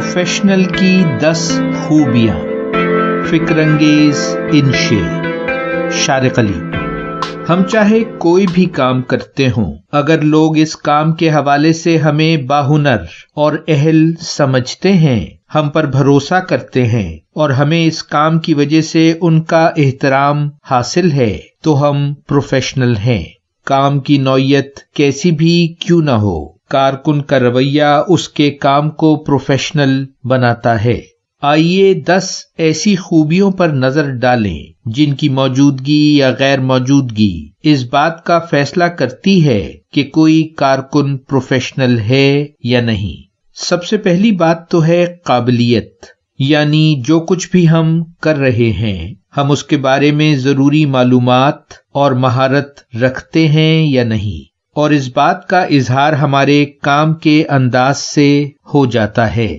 Professional کی 10 خوبیاں، فکر انگیز انشے، شارق علی۔ ہم چاہے کوئی بھی کام کرتے ہوں، اگر لوگ اس کام کے حوالے سے ہمیں باہنر اور اہل سمجھتے ہیں، ہم پر بھروسہ کرتے ہیں اور ہمیں اس کام کی وجہ سے ان کا احترام حاصل ہے تو ہم پروفیشنل ہیں۔ کام کی نوعیت کیسی بھی کیوں نہ ہو، کارکن کا رویہ اس کے کام کو پروفیشنل بناتا ہے۔ آئیے 10 ایسی خوبیوں پر نظر ڈالیں جن کی موجودگی یا غیر موجودگی اس بات کا فیصلہ کرتی ہے کہ کوئی کارکن پروفیشنل ہے یا نہیں۔ سب سے پہلی بات تو ہے قابلیت، یعنی جو کچھ بھی ہم کر رہے ہیں ہم اس کے بارے میں ضروری معلومات اور مہارت رکھتے ہیں یا نہیں، اور اس بات کا اظہار ہمارے کام کے انداز سے ہو جاتا ہے۔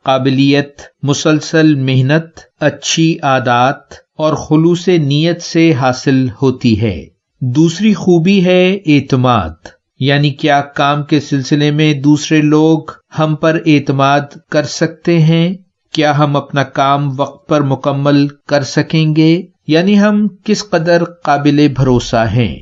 قابلیت مسلسل محنت، اچھی عادات اور خلوص نیت سے حاصل ہوتی ہے۔ دوسری خوبی ہے اعتماد، یعنی کیا کام کے سلسلے میں دوسرے لوگ ہم پر اعتماد کر سکتے ہیں؟ کیا ہم اپنا کام وقت پر مکمل کر سکیں گے؟ یعنی ہم کس قدر قابل بھروسہ ہیں۔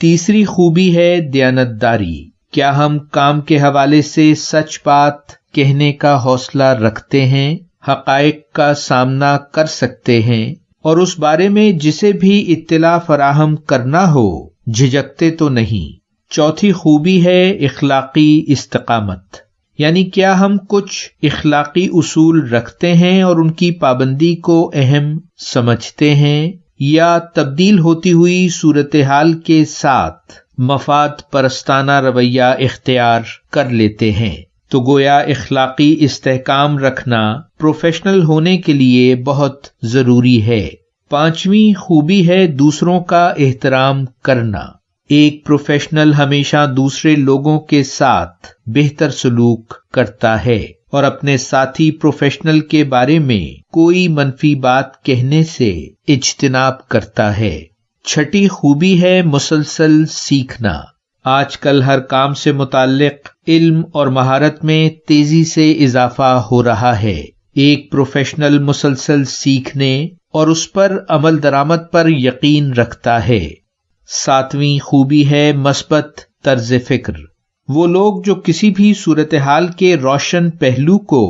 تیسری خوبی ہے دیانتداری، کیا ہم کام کے حوالے سے سچ بات کہنے کا حوصلہ رکھتے ہیں، حقائق کا سامنا کر سکتے ہیں اور اس بارے میں جسے بھی اطلاع فراہم کرنا ہو جھجکتے تو نہیں۔ چوتھی خوبی ہے اخلاقی استقامت، یعنی کیا ہم کچھ اخلاقی اصول رکھتے ہیں اور ان کی پابندی کو اہم سمجھتے ہیں، یا تبدیل ہوتی ہوئی صورتحال کے ساتھ مفاد پرستانہ رویہ اختیار کر لیتے ہیں۔ تو گویا اخلاقی استحکام رکھنا پروفیشنل ہونے کے لیے بہت ضروری ہے۔ پانچویں خوبی ہے دوسروں کا احترام کرنا۔ ایک پروفیشنل ہمیشہ دوسرے لوگوں کے ساتھ بہتر سلوک کرتا ہے اور اپنے ساتھی پروفیشنل کے بارے میں کوئی منفی بات کہنے سے اجتناب کرتا ہے۔ چھٹی خوبی ہے مسلسل سیکھنا۔ آج کل ہر کام سے متعلق علم اور مہارت میں تیزی سے اضافہ ہو رہا ہے۔ ایک پروفیشنل مسلسل سیکھنے اور اس پر عمل درآمد پر یقین رکھتا ہے۔ ساتویں خوبی ہے مثبت طرز فکر۔ وہ لوگ جو کسی بھی صورتحال کے روشن پہلو کو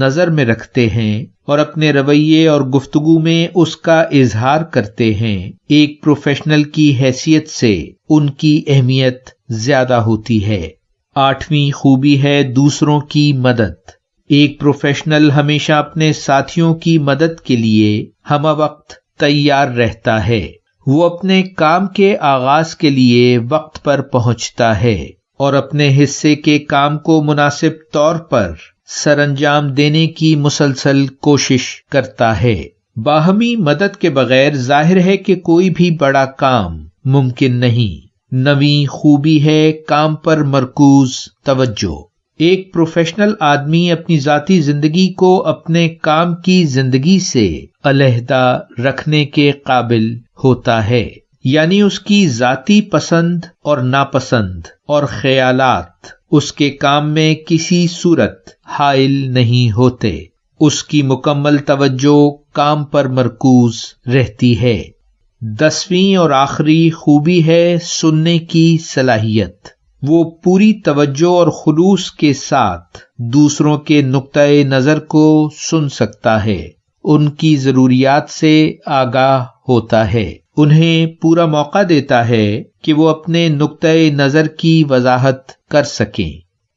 نظر میں رکھتے ہیں اور اپنے رویے اور گفتگو میں اس کا اظہار کرتے ہیں، ایک پروفیشنل کی حیثیت سے ان کی اہمیت زیادہ ہوتی ہے۔ آٹھویں خوبی ہے دوسروں کی مدد۔ ایک پروفیشنل ہمیشہ اپنے ساتھیوں کی مدد کے لیے ہمہ وقت تیار رہتا ہے۔ وہ اپنے کام کے آغاز کے لیے وقت پر پہنچتا ہے اور اپنے حصے کے کام کو مناسب طور پر سر انجام دینے کی مسلسل کوشش کرتا ہے۔ باہمی مدد کے بغیر ظاہر ہے کہ کوئی بھی بڑا کام ممکن نہیں۔ نویں خوبی ہے کام پر مرکوز توجہ۔ ایک پروفیشنل آدمی اپنی ذاتی زندگی کو اپنے کام کی زندگی سے علیحدہ رکھنے کے قابل ہوتا ہے، یعنی اس کی ذاتی پسند اور ناپسند اور خیالات اس کے کام میں کسی صورت حائل نہیں ہوتے۔ اس کی مکمل توجہ کام پر مرکوز رہتی ہے۔ 10ویں اور آخری خوبی ہے سننے کی صلاحیت۔ وہ پوری توجہ اور خلوص کے ساتھ دوسروں کے نقطۂ نظر کو سن سکتا ہے، ان کی ضروریات سے آگاہ ہوتا ہے، انہیں پورا موقع دیتا ہے کہ وہ اپنے نقطۂ نظر کی وضاحت کر سکیں۔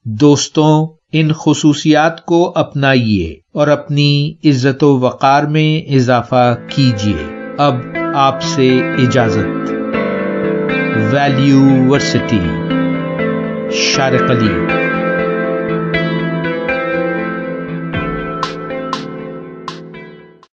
دوستوں، ان خصوصیات کو اپنائیے اور اپنی عزت و وقار میں اضافہ کیجیے۔ اب آپ سے اجازت۔ ویلیو ورسٹی، شارق علی۔